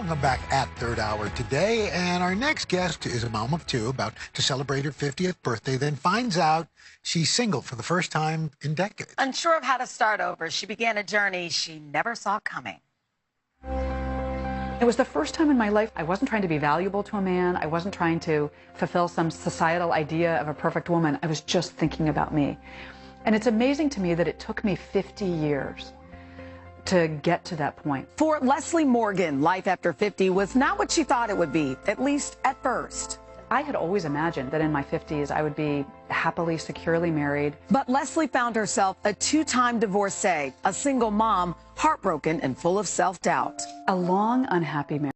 Welcome back at Third Hour today. And our next guest is a mom of two about to celebrate her 50th birthday, then finds out she's single for the first time in decades. Unsure of how to start over, she began a journey she never saw coming. It was the first time in my life I wasn't trying to be valuable to a man. I wasn't trying to fulfill some societal idea of a perfect woman. I was just thinking about me. And it's amazing to me that it took me 50 years to get to that point. For Leslie Morgan, life after 50 was not what she thought it would be, at least at first. I had always imagined that in my 50s I would be happily, securely married. But Leslie found herself a two-time divorcee, a single mom, heartbroken and full of self-doubt. A long, unhappy marriage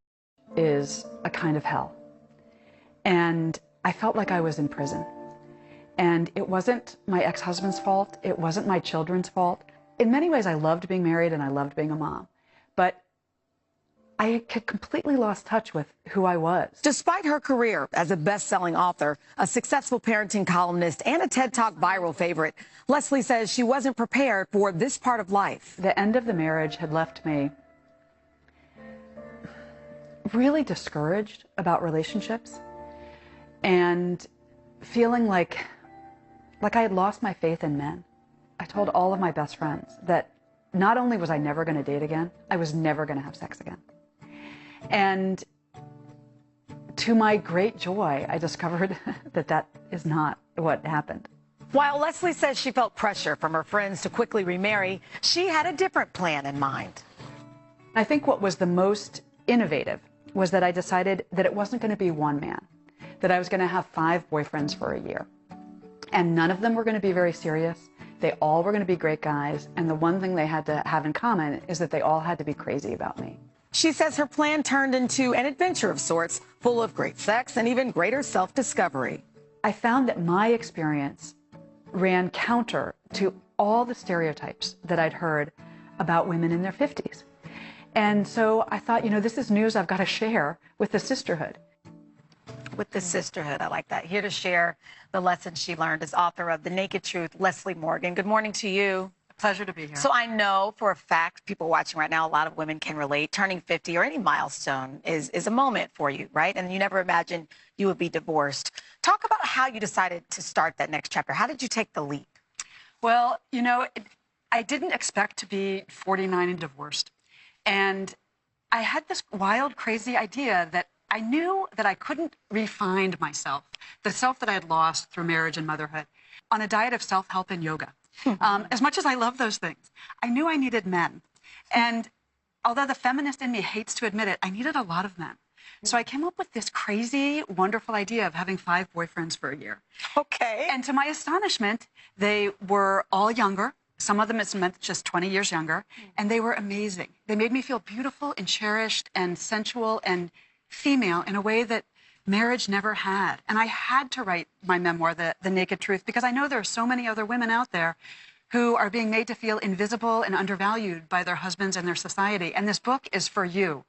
is a kind of hell. And I felt like I was in prison. And it wasn't my ex-husband's fault. It wasn't my children's fault. In many ways, I loved being married and I loved being a mom. But I had completely lost touch with who I was. Despite her career as a best-selling author, a successful parenting columnist, and a TED Talk viral favorite, Leslie says she wasn't prepared for this part of life. The end of the marriage had left me really discouraged about relationships and feeling like I had lost my faith in men. I told all of my best friends that not only was I never going to date again, I was never going to have sex again. And to my great joy, I discovered that that is not what happened. While Leslie says she felt pressure from her friends to quickly remarry, she had a different plan in mind. I think what was the most innovative was that I decided that it wasn't going to be one man, that I was going to have 5 boyfriends for a year. And none of them were going to be very serious. They all were going to be great guys. And the one thing they had to have in common is that they all had to be crazy about me. She says her plan turned into an adventure of sorts, full of great sex and even greater self-discovery. I found that my experience ran counter to all the stereotypes that I'd heard about women in their 50s. And so I thought, you know, this is news I've got to share with the sisterhood. With the sisterhood, I like that. Here to share the lessons she learned is author of The Naked Truth, Leslie Morgan. Good morning to you. Pleasure to be here. So I know for a fact, people watching right now, a lot of women can relate. Turning 50 or any milestone is a moment for you, right? And you never imagined you would be divorced. Talk about how you decided to start that next chapter. How did you take the leap? Well, you know, I didn't expect to be 49 and divorced. And I had this wild, crazy idea that I knew that I couldn't re-find myself, the self that I had lost through marriage and motherhood, on a diet of self-help and yoga. As much as I love those things, I knew I needed men. And although the feminist in me hates to admit it, I needed a lot of men. So I came up with this crazy, wonderful idea of having 5 boyfriends for a year. Okay. And to my astonishment, they were all younger. Some of them it's meant just 20 years younger. And they were amazing. They made me feel beautiful and cherished and sensual and female in a way that marriage never had. And I had to write my memoir, The Naked Truth, because I know there are so many other women out there who are being made to feel invisible and undervalued by their husbands and their society. And this book is for you.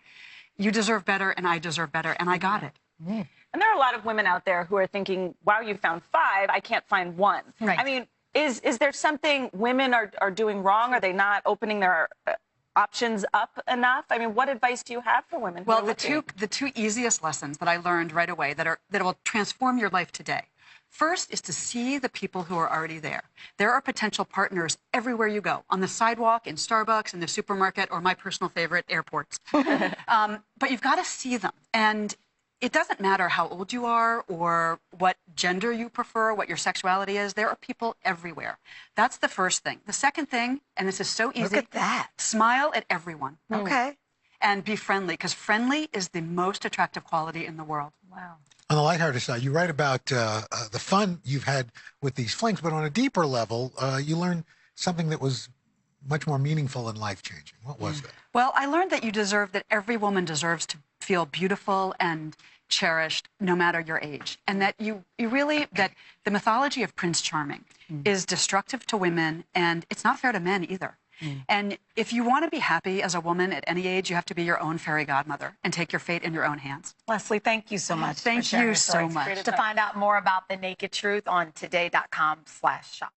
You deserve better, and I deserve better, and I got it. And there are a lot of women out there who are thinking, wow, you found 5, I can't find 1. Right. I mean, is there something women are doing wrong? Are they not opening their options up enough? I mean, what advice do you have for women? Well, the two easiest lessons that I learned right away that will transform your life today. First is to see the people who are already there. There are potential partners everywhere you go, on the sidewalk, in Starbucks, in the supermarket, or my personal favorite, airports. But you've got to see them. And it doesn't matter how old you are or what gender you prefer, what your sexuality is. There are people everywhere. That's the first thing. The second thing, and this is so easy. Look at that. Smile at everyone. Okay. And be friendly, because friendly is the most attractive quality in the world. Wow. On the lighthearted side, you write about the fun you've had with these flings, but on a deeper level, you learned something that was much more meaningful and life-changing. What was that? Well, I learned that every woman deserves to feel beautiful and cherished no matter your age. And that that the mythology of Prince Charming is destructive to women, and it's not fair to men either. And if you want to be happy as a woman at any age, you have to be your own fairy godmother and take your fate in your own hands. Leslie, thank you so much. Thank you so much. To find out more about The Naked Truth on today.com/shop.